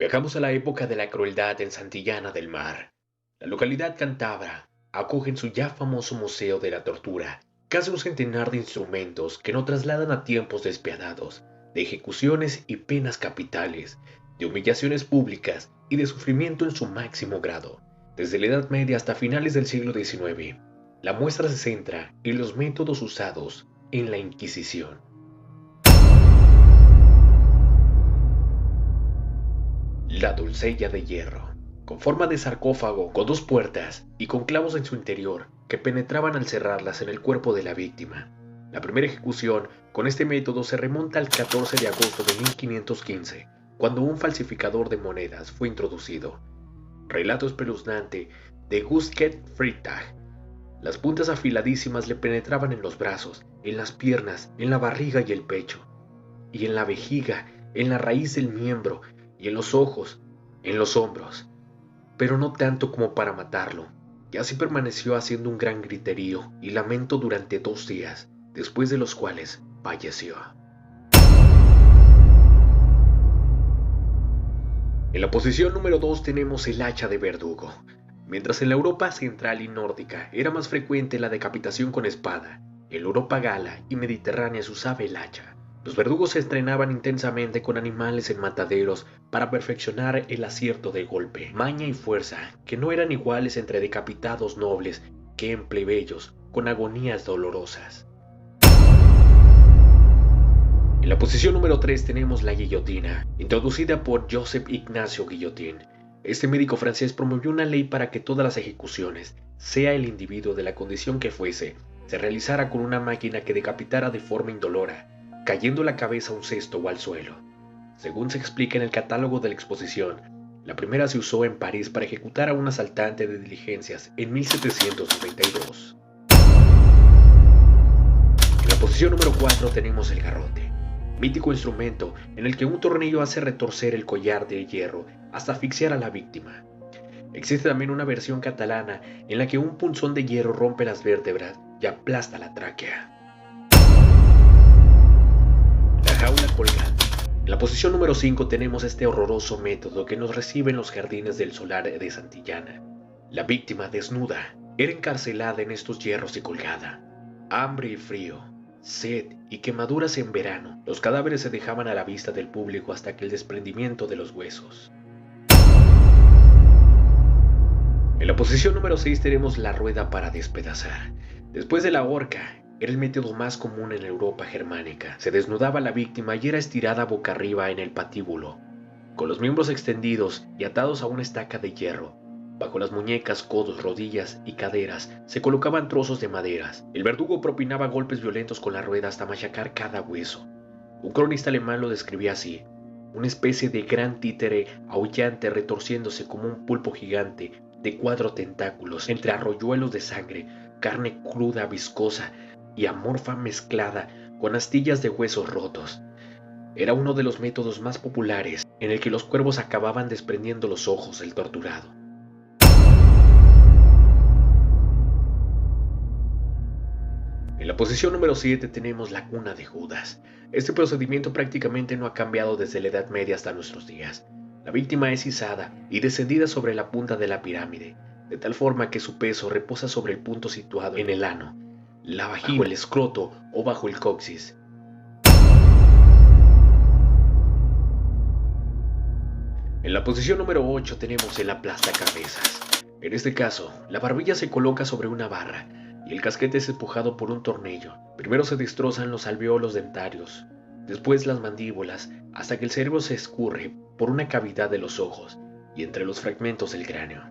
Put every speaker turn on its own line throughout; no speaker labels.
Viajamos a la época de la crueldad en Santillana del Mar. La localidad cántabra acoge en su ya famoso Museo de la Tortura casi un centenar de instrumentos que nos trasladan a tiempos despiadados, de ejecuciones y penas capitales, de humillaciones públicas y de sufrimiento en su máximo grado. Desde la Edad Media hasta finales del siglo XIX, la muestra se centra en los métodos usados en la Inquisición. La doncella de hierro, con forma de sarcófago, con dos puertas y con clavos en su interior que penetraban al cerrarlas en el cuerpo de la víctima. La primera ejecución con este método se remonta al 14 de agosto de 1515, cuando un falsificador de monedas fue introducido. Relato espeluznante de Gustave Freytag. Las puntas afiladísimas le penetraban en los brazos, en las piernas, en la barriga y el pecho, y en la vejiga, en la raíz del miembro, y en los ojos, en los hombros, pero no tanto como para matarlo, y así permaneció haciendo un gran griterío y lamento durante 2 días, después de los cuales falleció. En la posición número 2 tenemos el hacha de verdugo. Mientras en la Europa central y nórdica era más frecuente la decapitación con espada, en la Europa gala y mediterránea se usaba el hacha. Los verdugos se entrenaban intensamente con animales en mataderos para perfeccionar el acierto de golpe, maña y fuerza, que no eran iguales entre decapitados nobles que en plebeyos con agonías dolorosas. En la posición número 3 tenemos la guillotina, introducida por Joseph Ignacio Guillotin. Este médico francés promovió una ley para que todas las ejecuciones, sea el individuo de la condición que fuese, se realizara con una máquina que decapitara de forma indolora, cayendo la cabeza a un cesto o al suelo. Según se explica en el catálogo de la exposición, la primera se usó en París para ejecutar a un asaltante de diligencias en 1792. En la posición número 4 tenemos el garrote, mítico instrumento en el que un tornillo hace retorcer el collar de hierro hasta asfixiar a la víctima. Existe también una versión catalana en la que un punzón de hierro rompe las vértebras y aplasta la tráquea. La jaula colgante. En la posición número 5 tenemos este horroroso método que nos recibe en los jardines del solar de Santillana. La víctima desnuda era encarcelada en estos hierros y colgada. Hambre y frío, sed y quemaduras en verano. Los cadáveres se dejaban a la vista del público hasta que el desprendimiento de los huesos. En la posición número 6 tenemos la rueda para despedazar. Después de la horca, era el método más común en Europa germánica. Se desnudaba a la víctima y era estirada boca arriba en el patíbulo, con los miembros extendidos y atados a una estaca de hierro. Bajo las muñecas, codos, rodillas y caderas se colocaban trozos de maderas. El verdugo propinaba golpes violentos con la rueda hasta machacar cada hueso. Un cronista alemán lo describía así: una especie de gran títere aullante retorciéndose como un pulpo gigante de 4 tentáculos entre arroyuelos de sangre, carne cruda, viscosa y amorfa mezclada con astillas de huesos rotos. Era uno de los métodos más populares en el que los cuervos acababan desprendiendo los ojos del torturado. En la posición número 7 tenemos la cuna de Judas. Este procedimiento prácticamente no ha cambiado desde la Edad Media hasta nuestros días. La víctima es izada y descendida sobre la punta de la pirámide, de tal forma que su peso reposa sobre el punto situado en el ano, la vagina, el escroto o bajo el coxis. En la posición número 8 tenemos el aplastacabezas. En este caso, la barbilla se coloca sobre una barra y el casquete es empujado por un tornillo. Primero se destrozan los alveolos dentarios, después las mandíbulas, hasta que el cerebro se escurre por una cavidad de los ojos y entre los fragmentos del cráneo.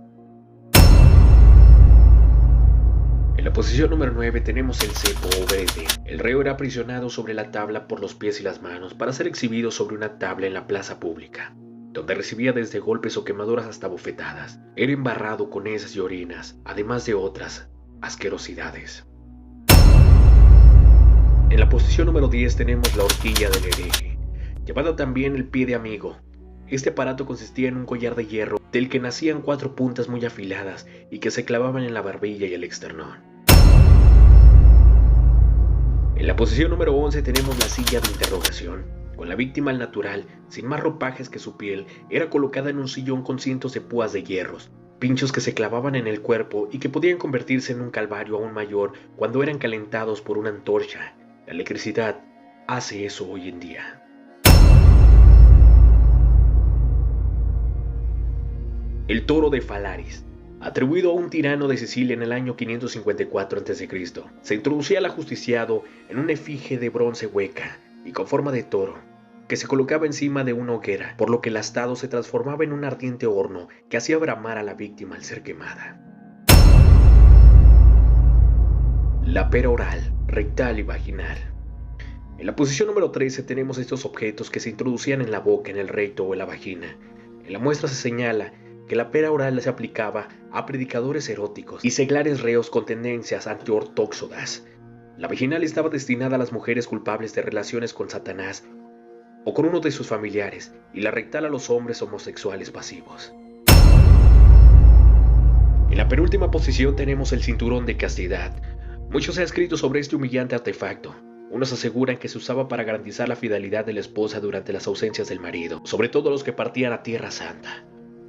En la posición número 9 tenemos el cepo o brete. El reo era aprisionado sobre la tabla por los pies y las manos para ser exhibido sobre una tabla en la plaza pública, donde recibía desde golpes o quemaduras hasta bofetadas. Era embarrado con heces y orinas, además de otras asquerosidades. En la posición número 10 tenemos la horquilla del hereje, llamada también el pie de amigo. Este aparato consistía en un collar de hierro del que nacían 4 puntas muy afiladas y que se clavaban en la barbilla y el esternón. En la posición número 11 tenemos la silla de interrogación. con la víctima al natural, sin más ropajes que su piel, era colocada en un sillón con cientos de púas de hierros, pinchos que se clavaban en el cuerpo y que podían convertirse en un calvario aún mayor cuando eran calentados por una antorcha. La electricidad hace eso hoy en día. El toro de Falaris, atribuido a un tirano de Sicilia en el año 554 a.C., se introducía al ajusticiado en una efigie de bronce hueca y con forma de toro, que se colocaba encima de una hoguera, por lo que el astado se transformaba en un ardiente horno que hacía bramar a la víctima al ser quemada. La pera oral, rectal y vaginal. En la posición número 13 tenemos estos objetos que se introducían en la boca, en el recto o en la vagina. En la muestra se señala que la pera oral se aplicaba a predicadores eróticos y seglares reos con tendencias antiortóxodas. La vaginal estaba destinada a las mujeres culpables de relaciones con Satanás o con uno de sus familiares, y la rectal a los hombres homosexuales pasivos. En la penúltima posición tenemos el cinturón de castidad. Mucho se ha escrito sobre este humillante artefacto. Unos aseguran que se usaba para garantizar la fidelidad de la esposa durante las ausencias del marido, sobre todo los que partían a Tierra Santa.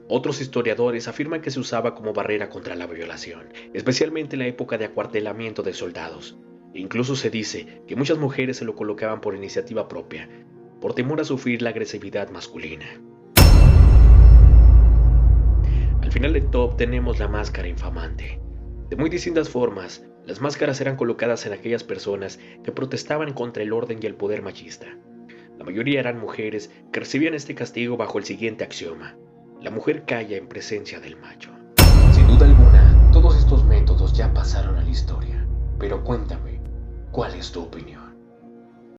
Otros historiadores afirman que se usaba como barrera contra la violación, especialmente en la época de acuartelamiento de soldados. Incluso se dice que muchas mujeres se lo colocaban por iniciativa propia, por temor a sufrir la agresividad masculina. Al final del top tenemos la máscara infamante. De muy distintas formas, las máscaras eran colocadas en aquellas personas que protestaban contra el orden y el poder machista. La mayoría eran mujeres que recibían este castigo bajo el siguiente axioma: la mujer calla en presencia del macho. Sin duda alguna, todos estos métodos ya pasaron a la historia, pero cuéntame, ¿cuál es tu opinión?